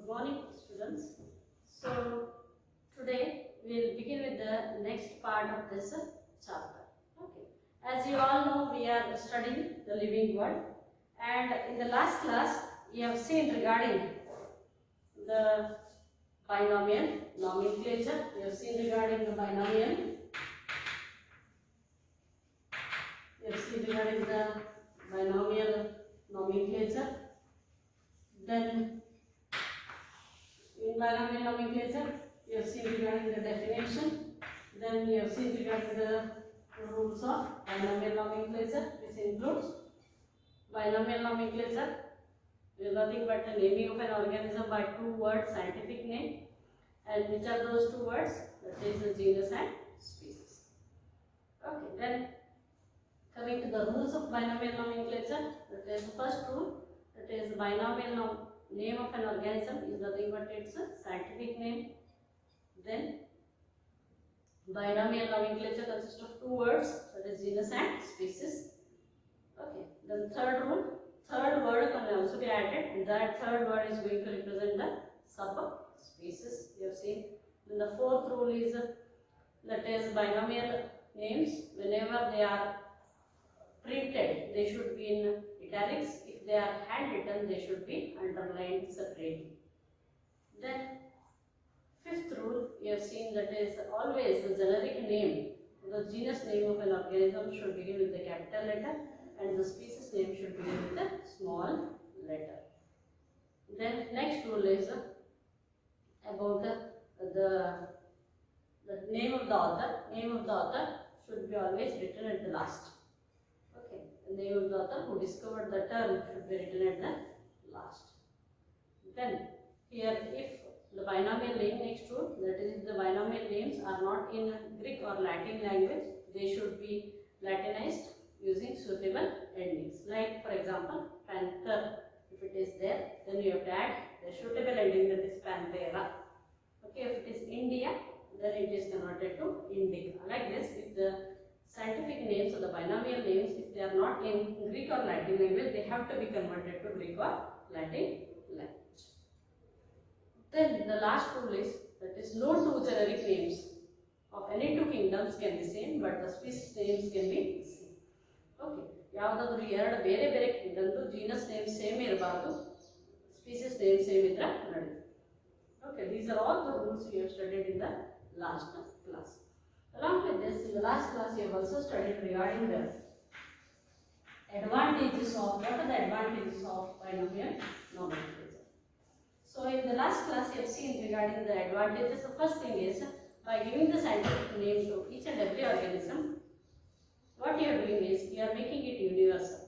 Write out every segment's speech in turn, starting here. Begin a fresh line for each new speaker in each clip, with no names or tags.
Good morning, students. So today we will begin with the next part of this chapter. Okay. As you all know, we are studying the living world, and in the last class we have seen regarding the binomial nomenclature. We have seen regarding the binomial. We have seen regarding the binomial nomenclature. Then in binomial nomenclature, we have seen regarding the definition. Then we have seen regarding the rules of binomial nomenclature, which includes binomial nomenclature is nothing but a naming of an organism by two words, scientific name, and which are those two words? That is the genus and species. Okay, then coming to the rules of binomial nomenclature, that is the first rule, that is binomial name of an organism is nothing but its scientific name. Then binomial nomenclature consists of two words, that is genus and species. Okay. Then third rule, third word can also be added, and that third word is going to represent the subspecies. You have seen. Then the fourth rule is that is binomial names, whenever they are printed, they should be in italics. If they are handwritten, they should be underlined separately. Then fifth rule, we have seen that is always the generic name, the genus name of an organism should begin with the capital letter, and the species name should begin with a small letter. Then next rule is about the name of the author. Name of the author should be always written at the last. Okay, the name of the author who discovered the term should be written at the last. Then here, if the binomial name, next rule, that is, the binomial names are not in Greek or Latin language, they should be Latinized using suitable endings. Like, for example, panther, if it is there, then you have to add the suitable ending, that is panthera. Okay, if it is India, then it is converted to indica. Like this, if the scientific names or the binomial names, if they are not in Greek or Latin language, they have to be converted to Greek or Latin language. Then the last rule is that is no two generic names of any two kingdoms can be same, but the species names can be same. Okay, ಯಾವುದಾದರೂ ಎರಡು ಬೇರೆ ಬೇರೆ ಕಿಂಗ್ಡಮ್ದು genus name same ಇರಬಾರದು, species name same ಇದ್ರೆ ನಡೆಯುತ್ತೆ. Okay, these are all the rules we have studied in the last class. Along with this, in the last class we have also studied regarding the advantages of, what are the advantages of binomial nomenclature. So in the last class you have seen regarding the advantages. The first thing is, by giving the scientific name to each and every organism, what you are doing is you are making it universal.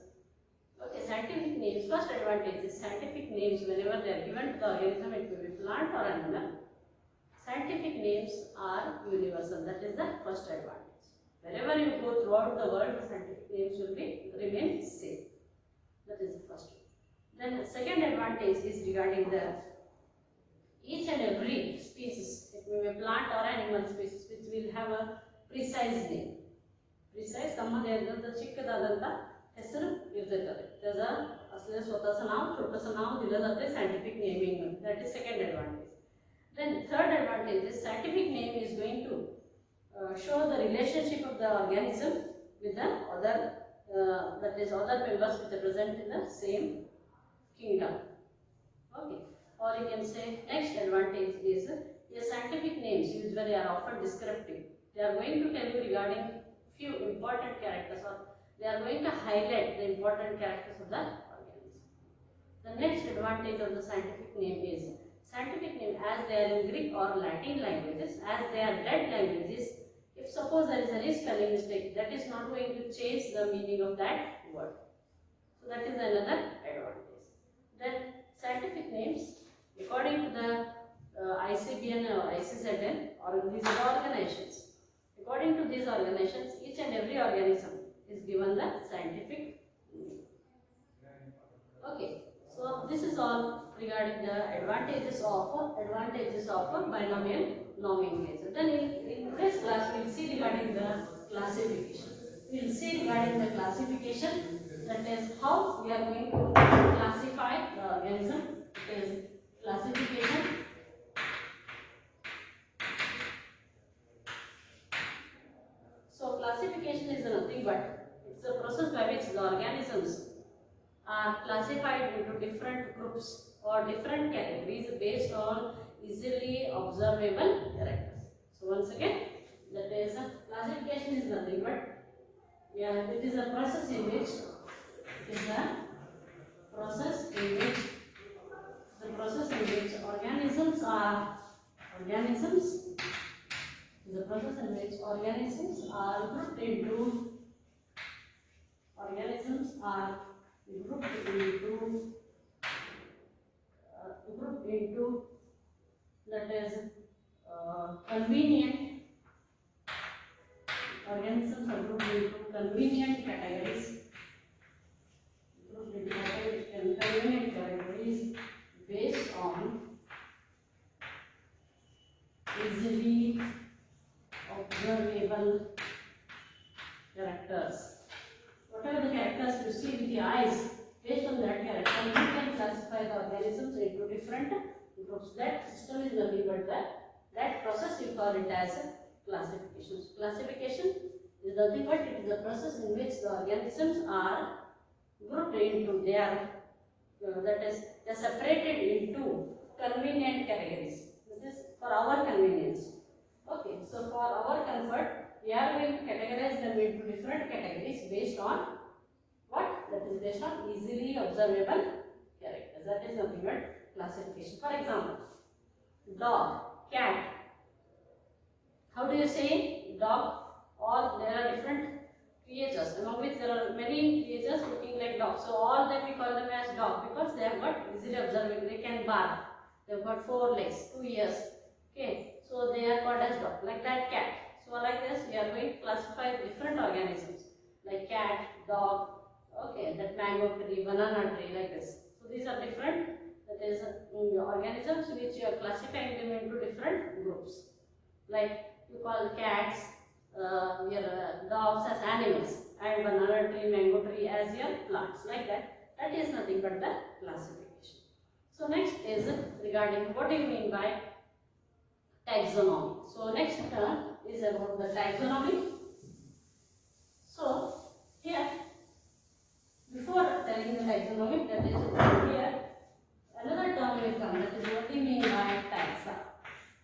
Okay, scientific names, first advantage is scientific names, whenever they are given to the organism, it will be plant or animal, scientific names are universal. That is the first advantage. Wherever you go throughout the world, the scientific names will be remain same. That is the first one. Then the second advantage is regarding the each and every species, it may be a plant or animal species, which will have a precise name. Precise ತಮ್ಮದೇ ಆದಂತ ಚಿಕ್ಕದಾದಂತ ಹೆಸರು ಇರ್ತದೆ. ಅದರ ಅಸಲಿ ಸ್ವತಃ ನಾವು छोटस नाव दिलं जाते scientific naming. That is second advantage. Then third advantage is scientific name is going to show the relationship of the organism with the other that is other members which are present in the same kingdom. Okay, or you can say next advantage is your scientific names usually are often descriptive. They are going to tell you regarding few important characters, or they are going to highlight the important characters of the organism. The next advantage of the scientific name is scientific name, as they are in Greek or Latin languages, as they are dead languages, if suppose there is any spelling mistake, that is not going to change the meaning of that word. So that is another advantage. Then scientific names, according to the ICBN or ICZN, or these are organizations. According to these organizations, each and every organism is given the scientific name. Okay, so this is all regarding the advantages of binomial nomenclature. Then in this class we will see regarding the classification. We will see regarding the classification, that is how we are going to classify the organism. It is classification nothing but it's a process by which the organisms are classified into different groups or different categories based on easily observable characters. So once again, that is classification is nothing but it is a process in which organisms are grouped into grouped into that is convenient organisms are grouped into convenient categories based on easily observable characters. Whatever the characters you see with the eyes, based on that character, you can classify the organisms into different groups. That system is nothing but that process you call it as classification. Classification is nothing but it is a process in which the organisms are grouped into they are separated into convenient categories. This is for our convenience. Okay, so for our comfort, we are going to categorize them into different categories based on what? That is based on easily observable characters. That is nothing but classification. For example, dog, cat. How do you say dog? All there are different creatures, among which there are many creatures looking like dogs. So all them we call them as dog because they have got easily observable. They can bark. They have got 4 legs, 2 ears. Okay, so they are called as dog. Like that, cat. So like this, we are going to classify different organisms like cat, dog. Okay, that mango tree, banana tree, like this. So these are different. That is organisms which you are classifying them into different groups. Like you call cats, your dogs as animals, and banana tree, mango tree as your plants. Like that. That is nothing but the classification. So next is regarding what do you mean by taxonomy. So next term is about the taxonomy. So here, before telling the taxonomy, that is here another term will come. That is what we mean by taxa.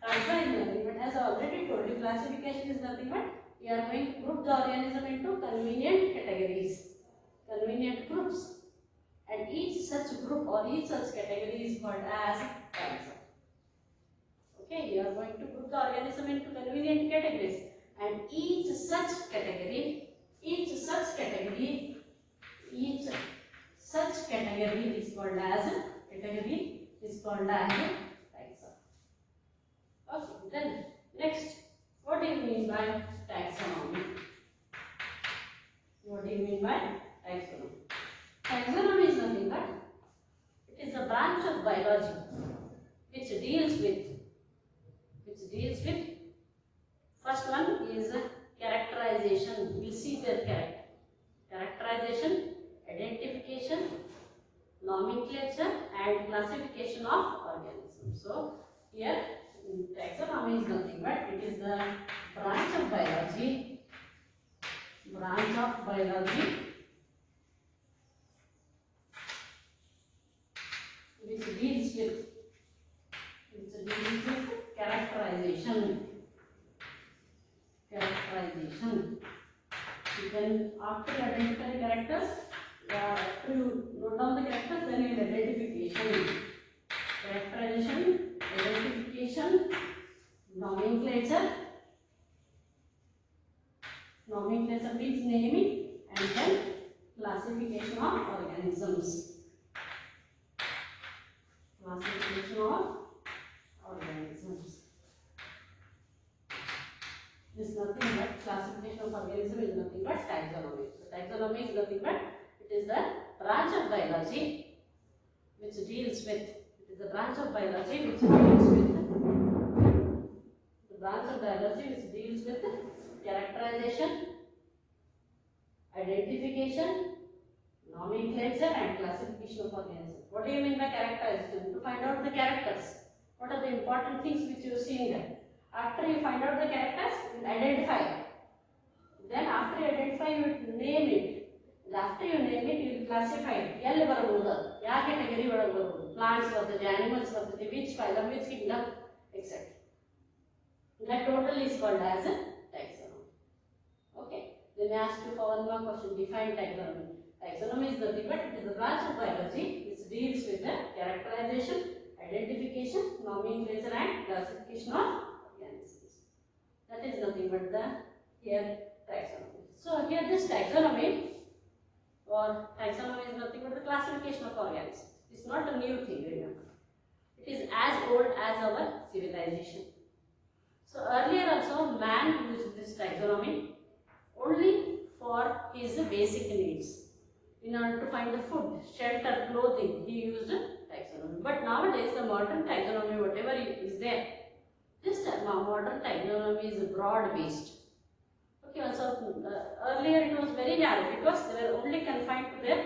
Taxa is nothing but, as I already told you, classification is nothing but we are going to group the organism into convenient categories, convenient groups, and each such group or each such category is called as taxa. Okay, you are going to group the organism into convenient categories, and each such category is called as taxa. Okay, then next, what do you mean by taxonomy? What do you mean by taxonomy? Taxonomy is nothing but it is a branch of biology which deals with first one is characterization. We will see their characterization, identification, nomenclature, and classification of organisms. So here taxonomy is nothing but it is the branch of biology which deals with characterization. You can, after you identify the characters, after you note down the characters, then you will identification. Characterization, identification, nomenclature. Nomenclature means naming, and then classification of organisms. This is nothing but classification of organism is nothing but taxonomy. So taxonomy is nothing but it is the branch of biology which deals with characterization, identification, nomenclature, and classification of organisms. What do you mean by characterization? To find out the characters. What are the important things which you see in them? After you find out the characters, you identify Then after you identify, you name it. And after you name it, you classify it. Yell baraboda, ya category baraboda, plants baraboda, animals baraboda, which phylum, which kingdom, etc. That total is called as a taxonomy. Okay. Then I ask you for one more question. Define taxonomy. Taxonomy is nothing but it is a branch of biology which deals with the characterization, identification, nomenclature, and classification of organisms. That is nothing but the here taxonomy. So here this taxonomy or taxonomy is nothing but the classification of organisms. It's not a new thing, remember. It is as old as our civilization. So earlier also man used this taxonomy only for his basic needs. In order to find the food, shelter, clothing, he used taxonomy. But nowadays the modern taxonomy, whatever is there, this modern taxonomy is broad based. Okay, also earlier it was very narrow because they were only confined to their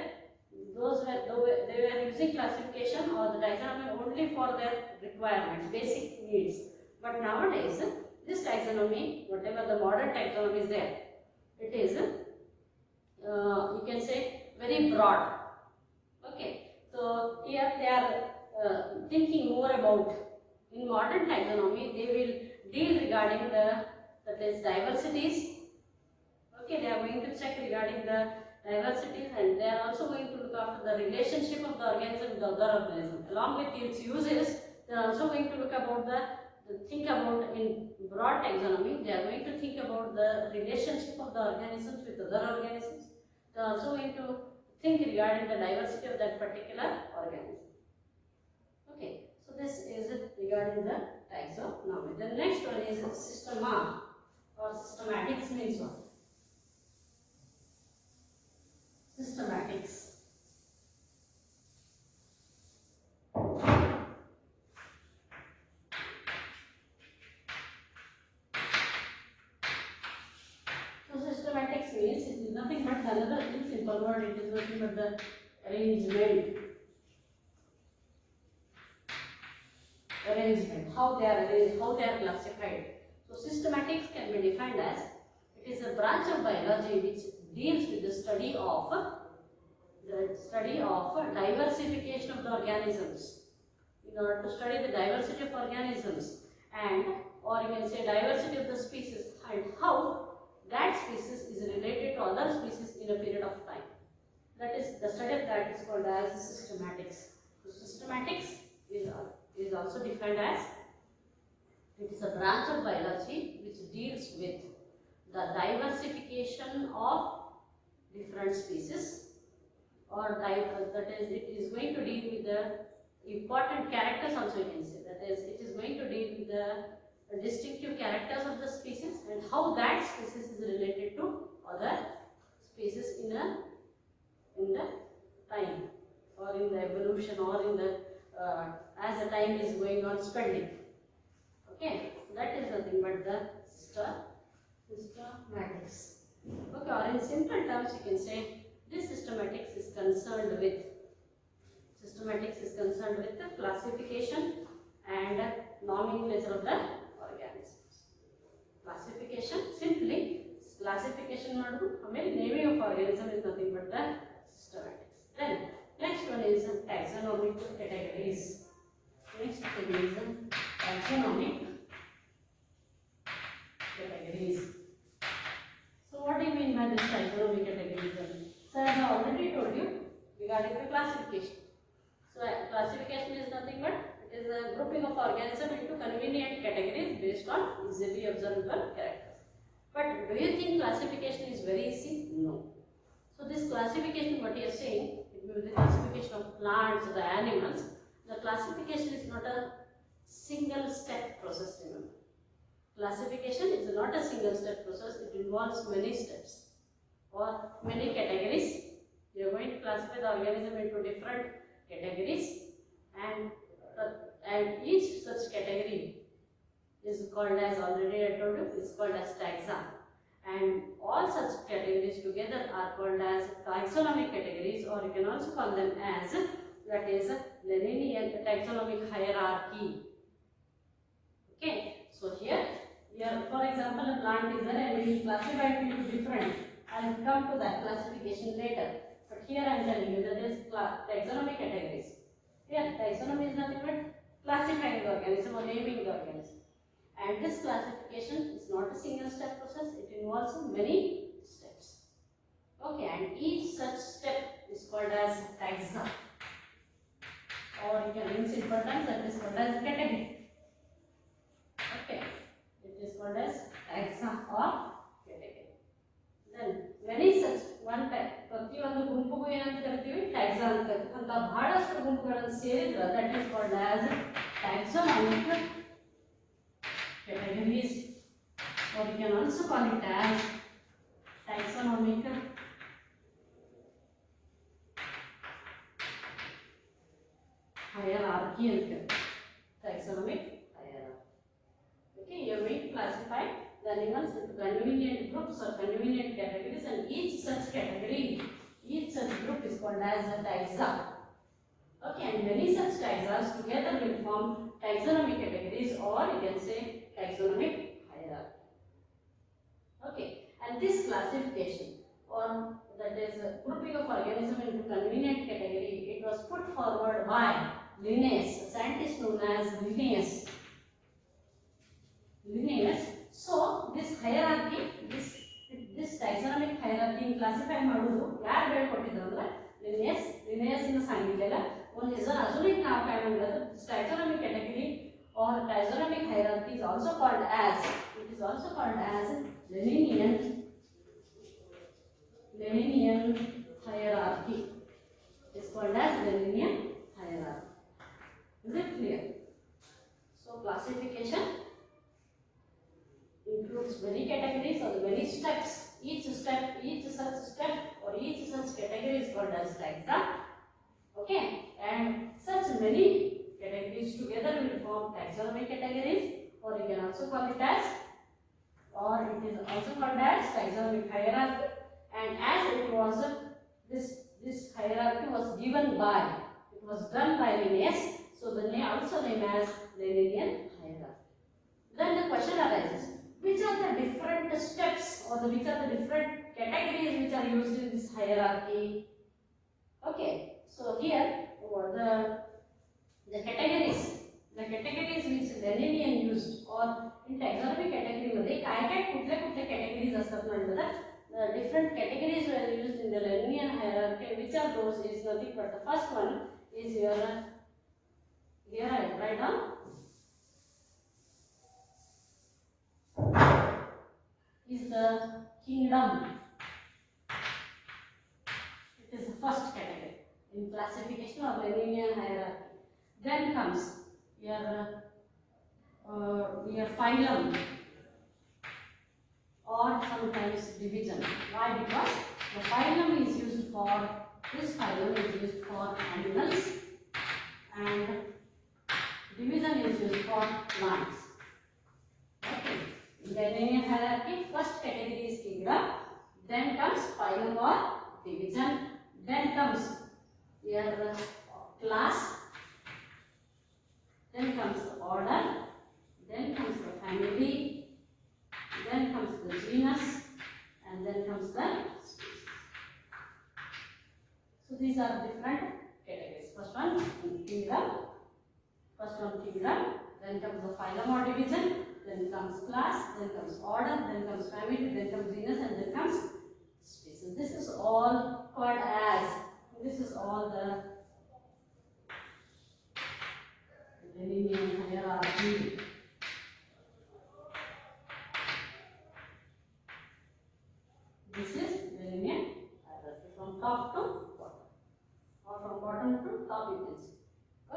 they were using classification or the taxonomy only for their requirements, basic needs. But nowadays this taxonomy, whatever the modern taxonomy is there, it is you can say very broad. Okay, so here they are thinking more about, in modern taxonomy they will deal regarding the, that is, diversities. Okay, they are going to check regarding the diversities, and they are also going to look after the relationship of the organism with the other organism. Along with its uses, they are also going to look about think about, in broad taxonomy, they are going to think about the relationship of the organisms with other organisms. They are also going to think regarding the diversity of that particular organism. Okay, so this is regarding the taxonomy. The next one is systema or systematics means what? Systematics. So systematics means it is nothing but another simple word. It is nothing but the arrangement. How they are arranged, how they are classified. So systematics can be defined as, it is a branch of biology which deals with the study of diversification of the organisms. In order to study the diversity of organisms, and or you can say diversity of the species, and how that species is related to other species in a period of time. That is, the study of that is called as systematics. So systematics is also defined as, it is a branch of biology which deals with the diversification of different species, or that is, it is going to deal with the important characters also, you can say. That is, it is going to deal with the distinctive characters of the species and how that species is related to other species in the time, or in the evolution, or in the as the time is going on spending. Okay, so that is nothing but the systematics. Okay, or in simple terms you can say this systematics is concerned with the classification and nomenclature of the organisms. Classification, simply classification madudu, amele naming of organism is nothing but the systematics. Then next one is taxonomic categories. Next category is taxonomic categories. So what do you mean by this taxonomic categories? So I have already told you regarding the classification. So classification is nothing but it is a grouping of organisms into convenient categories based on easily observable characters. But do you think classification is very easy? No. So this classification, what you are saying, it will be the classification of plants or the animals. The classification is not a single step process, remember. Classification is not a single step process, it involves many steps or many categories. You are going to classify the organism into different categories, and each such category is called as, already I told you, is called as taxa, and all such categories together are called as taxonomic categories, or you can also call them as, that is, Linnean taxonomic hierarchy. Okay, so here Here, for example, a plant is there and we will classify it into different. I will come to that classification later. But here I am telling you that there is taxonomic categories. Here, taxonomy is nothing but classifying the organism or naming the organism. And this classification is not a single step process, it involves many steps. Okay, and each such step is called as taxa. Or you can in simple terms that is called as category. Okay, it is called as taxa or category. Then many such one type ಪ್ರತಿಯೊಂದು ಗುಂಪುಗೂ ಏನಂತ ಕರಿತೀವಿ taxa ಅಂತ ಕರಿತೀವಿ. ಅಂತ ಬಹಳಷ್ಟು ಗುಂಪುಗಳನ್ನು ಸೇರಿದ್ರೆ that is called as taxonomic categories, or you can also call it as taxonomic hierarchy and taxonomic hierarchy. Okay, you are going to classify the animals into convenient groups or convenient categories, and each such category, each such group is called as a taxa. Okay, and many such taxas together will form taxonomic categories, or you can say taxonomic hierarchy. Okay, and this classification or that is grouping of organism into convenient category, it was put forward by Linnean, a scientist known as Linnean. So this hierarchy, this taxonomic hierarchy classify ಮಾಡುವುದು ಯಾರು ಹೇಳ್ಕೊಟ್ಟಿದ್ರು ಅಂದ್ರೆ Linnean सांगितलेला. ಒಂದು ಹೆಸರು ಅಜून एक नाव काय म्हणलं तर taxonomic category or taxonomic hierarchy is also called as Linnean hierarchy. It is called as Linnean hierarchy. Is it clear? So classification includes many categories or many steps. Each such step or each such category is called as taxa. Okay, and such many categories together will form taxonomic categories, or you can also call it as, or it is also called as taxonomic hierarchy. And as it was this hierarchy was given by, it was done by Linnean, so the name also named as Linnean hierarchy. Then the question arises, which are the different steps or which are the different categories which are used in this hierarchy? Okay, so here the categories which Linnean used, or in taxonomic category मध्ये काय कुठल्या categories असतात म्हणलं तर the different categories were used in the Linnean hierarchy. Which of those is nothing but the first one is your here I write down is the kingdom. It is the first category in classification of Linnean hierarchy. Then comes your phylum or sometimes division. Why? Because the phylum is used for animals and division is used for plants. Okay. In the Linnean hierarchy, first category is kingdom, then comes phylum or division, then comes your class, then comes the order, then comes the family, then comes the genus, and then comes the species. So these are different categories. First one kingdom, then comes the phylum or division, then comes class, then comes order, then comes family, then comes genus, and then comes species. This is all called as, this is all the Linnean hierarchy. This is Linnean hierarchy from top to bottom, or from bottom to top you can see.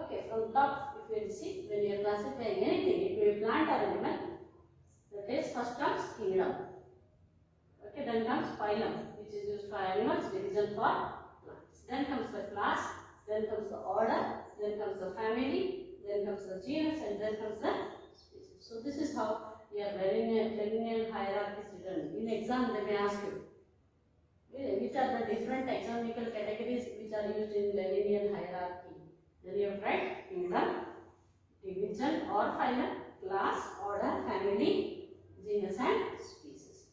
Okay, from top if you will see, when you are classifying anything, it may be plant or animal, that is first comes kingdom. Okay, then comes phylum, which is used for animals, division for plants. Then comes the class, then comes the order, then comes the family, then comes the genus, and then comes the species. So this is how your Linnean hierarchy is written. In exam they may ask you, which are the different taxonomical categories which are used in Linnean hierarchy. Then you have write kingdom, division or phylum, class, order, family, genus and species.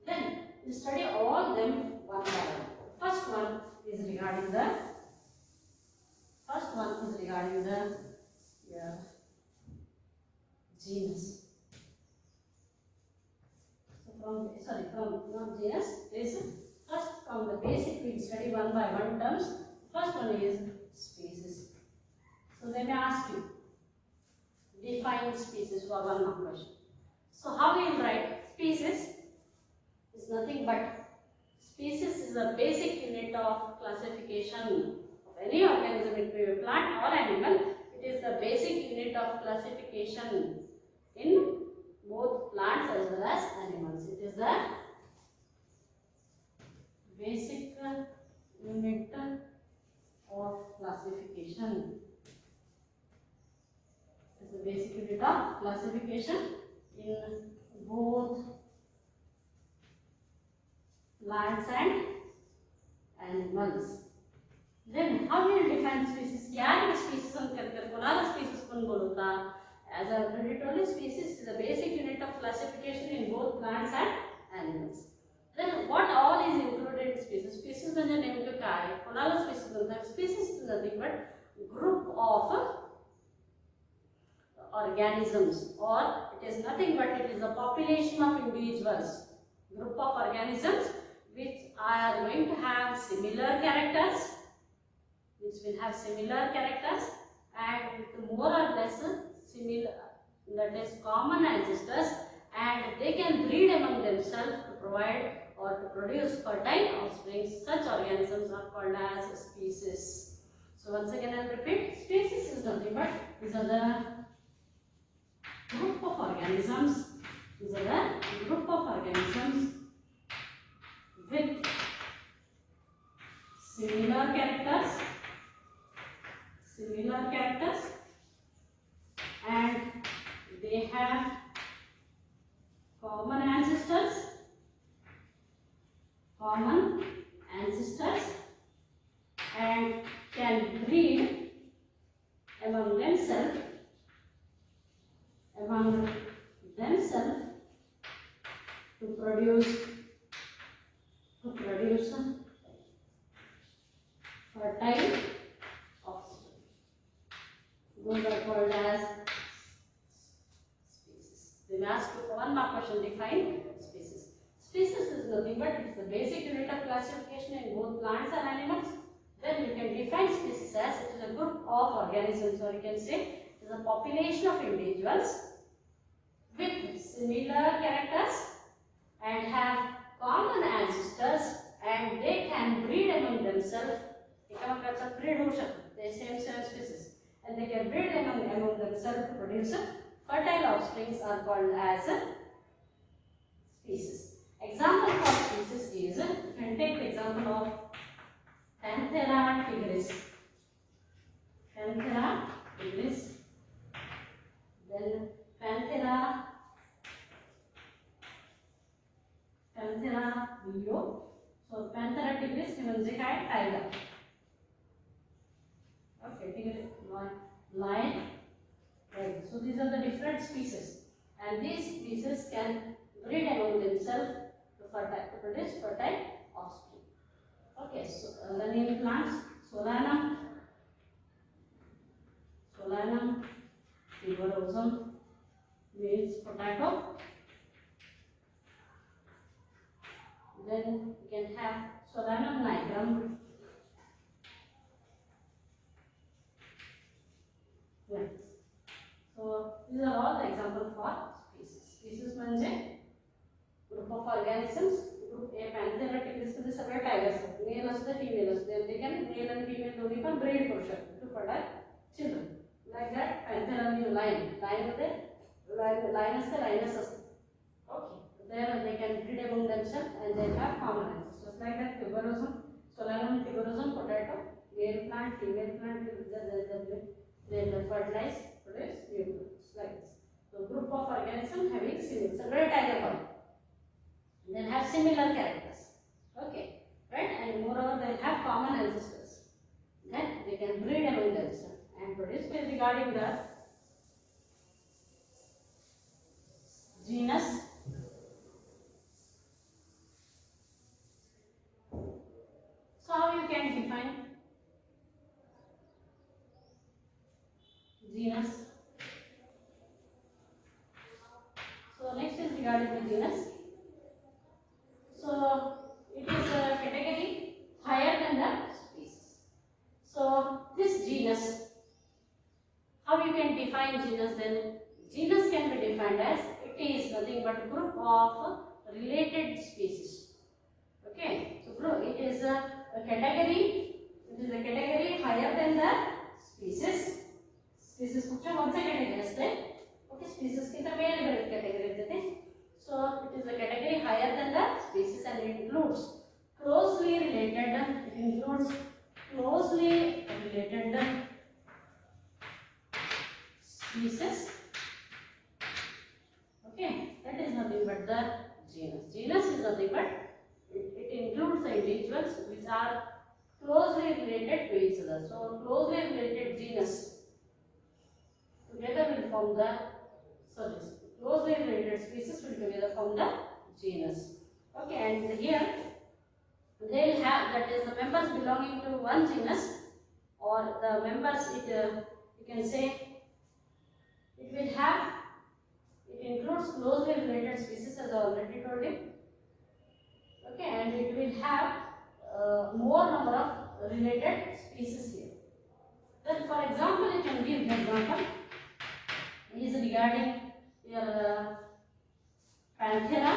Then we study all them one by one. First one is regarding the genus. So from not genus is first from the basic we study one by one terms. First one is species. So they may ask you define species for one mark question. So how we will write species is nothing but species is the basic unit of classification of any organism. It may be plant or animal. It is the basic unit of classification in both plants as well as animals. It is the basic unit of classification. It is the basic unit of classification in both plants and animals. Then how we will define species? क्या species हम करकर कोणाला species कौन बोलता? As I already told you, species is the basic unit of classification in both plants and animals. Then what all is included in species? Species म्हणजे नेमकं काय? कोणाला species म्हणतात? Species is nothing but group of organisms, or it is nothing but it is a population of individuals, group of organisms which are going to have similar characters, and with more or less similar, that is common ancestors, and they can breed among themselves to provide or to produce fertile offspring. Such organisms are called as species. So once again I will repeat, species is nothing but these are the group of organisms. These are the group of organisms with similar characters, and they have common ancestors, and can breed among themselves to produce fertile offspring. Those are called as species. Then ask you one more question, define species. Species is nothing but it is the basic unit of classification in both plants and animals. Then you can define species as it is a group of organisms, or you can say it is a population of individuals with similar characters and have common ancestors, and they can breed among themselves. They same species, and they can breed among themselves to produce fertile offsprings are called as species. Example for species is, you can take the example of Panthera tigris, then Panthera leo. So Panthera tigris म्हणजे काय? Tiger. Okay, tigris, lion, right. So these are the different species, and these species can breed among themselves to produce fertile offspring. Okay, so Linnean plants, Solanum tuberosum means potato. Then you can have Solanum nigrum. Yes. So these are all the examples for species. Species म्हणजे group of organisms. Group A Panthera tigris मध्ये सगळे tigers आहेत. Male असते, female असते. They can male and female दोन्ही पण breed करू शकतात to produce children. Like that, Panthera means lion. Lion मध्ये lion असते, lioness असते. Okay. There they can breed among themselves and they have common ancestors. Like that, tuberosum, Solanum tuberosum, potato, male plant, female plant, they fertilize, produce new plants. Like this. So group of organisms having similar, several tiger form. Then have similar characters. Okay, right? And moreover, they have common ancestors. Then they can breed among themselves and produce. Regarding the genus, genus. So it is a category higher than the species. So this genus, how you can define genus then? Genus can be defined as it is nothing but group of related species. Okay, so it is a category. It is a category higher than the species. Species function once a category is there. Okay, species की तरह very category देते हैं. So it is a category higher than the species and it includes closely related. It includes closely related species. Okay, that is nothing but the genus. Genus is nothing but it includes the individuals which are closely related to each other. So closely related genus together will form the closely related species will together form the genus. Okay, and here they will have, that is the members belonging to one genus or the members you can say it will have, it includes closely related species as I already told you. Okay, and it will have more number of related species here. Then for example, you can give the example is regarding your Panthera,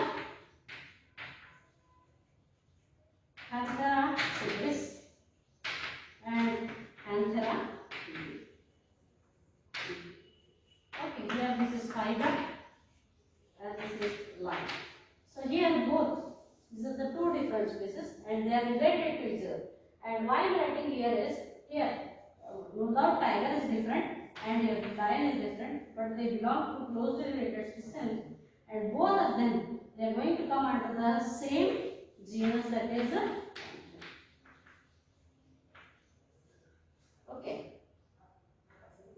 Panthera tigris and Panthera. Okay, here this is fiber and this is line. So here both, these are the two different species and they are related to each other. And why I am writing here is, here, no doubt tiger is different and here lion is different, but they belong to closely related species and both of them, they are going to come under the same genus, that is okay.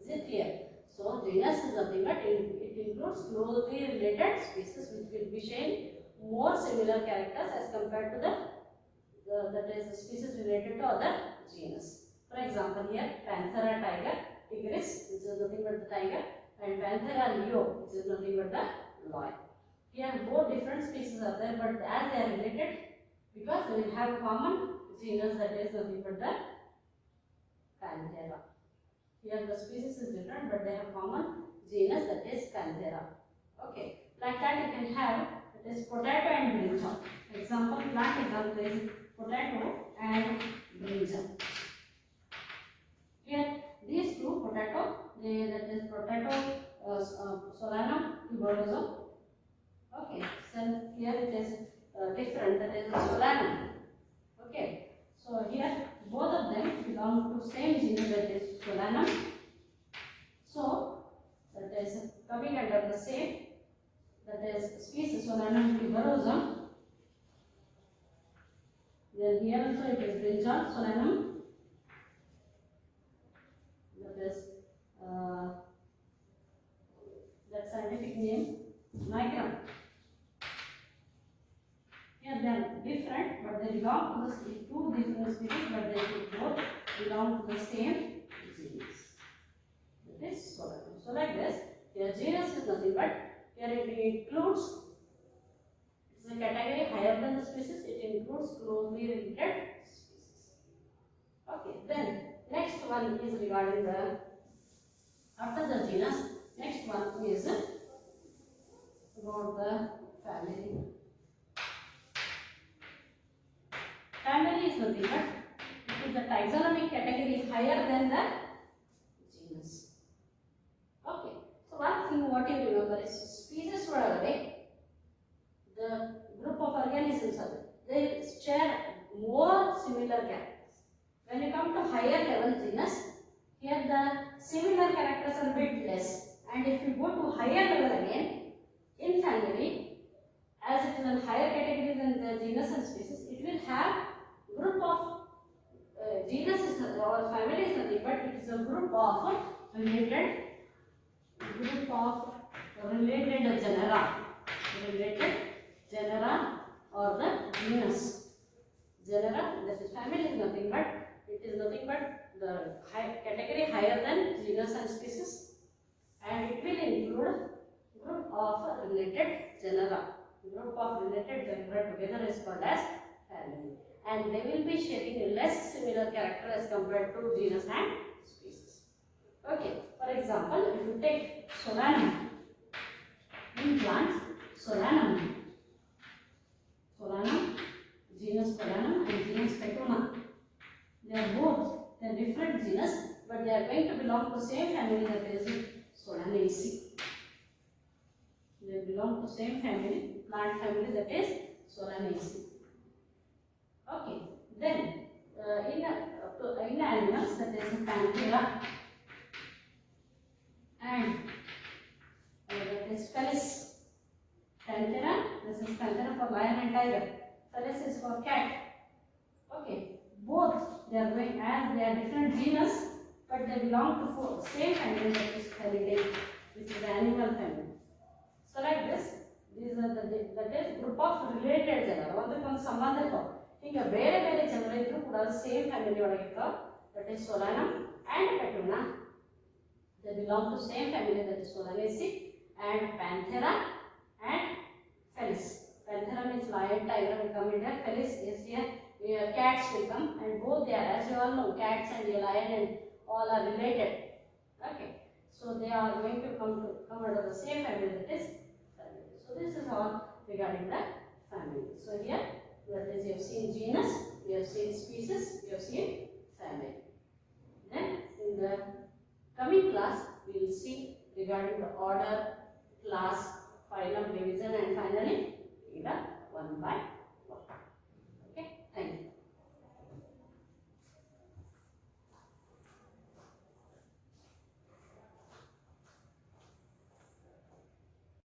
Is it clear? So genus is nothing but it includes closely related species which will be sharing more similar characters as compared to that is the species related to other genus. For example, here Panthera tiger, tigris, which is nothing but the tiger, and Panthera leo, which is nothing but the lion. Here both different species are there, but as they are related, because they will have common genus, that is nothing but the Panthera. Here the species is different, but they have common genus, that is Panthera. Okay, like that you can have, that is potato and brinjal. Example, plant example is potato and brinjal. Here these two potato, that is potato solanum tuberosum. Okay, so here it is different, that is solanum. Okay, so here both of them belong to same genus, that is solanum. So that is coming under the same, that is species solanum tuberosum. Then here also it is brinjal solanum. That is that scientific name nigrum. Here they are different, but they belong to the two different species, but they both belong to the same genus. That is solanum. So like this, your genus is nothing but here it includes, it is a category higher than the species. It includes closely related species. Okay, then next one is regarding the, after the genus, next one is about the family. Family is nothing but it is the taxonomic category higher than the genus. Okay, so one thing what you remember is species ಒಳಗಡೆ the group of organisms are they share more similar characters. When you come to higher level genus, here the similar characters are a bit less, and if you go to higher level again in family, as it is a higher category than the genus and species, it will have group of genus is or family is nothing but it is a group of related genera or the genus. Genera, that is family is nothing but it is nothing but the category higher than genus and species, and it will include group of related genera. group of related genera together is called as family, and they will be sharing less similar character as compared to genus and species. Okay, for example, if you take Solanum in plants, Solanum, genus Solanum and genus Petuna, they are both, they are different genus, but they are going to belong to same family, that is Solanaceae. They belong to same family, plant family, that is Solanaceae. Okay, then in animals, that is Panthera and that is Felis. Panthera, this is Panthera for lion and tiger. Felis is for cat. Okay, both they are going, as they are different genus, but they belong to same family, that is Felidae, which is the animal family. So like this, these are that is group of related genera. ಒಂದಕ್ಕೊಂದು ಸಂಬಂಧ ಇರ್ತಾವ. ಈಗ ಬೇರೆ ಬೇರೆ ಜನರ ಇದ್ರೂ ಕೂಡ same family ಒಳಗೆ ಇರ್ತಾವ. That is Solanum and Petuna. They belong to same family, that is Solanaceae, and Panthera and Felis. Panthera means lion, tiger will come in there. Felis is here, cats will come, and both they are, as you all know, cats and the lion and all are related. Okay, so they are going to come under the same family, that is family. So this is all regarding the family. So here, that is, you have seen genus, you have seen species, you have seen family. Then in the coming class, we will see regarding the order, class, phylum, division, and finally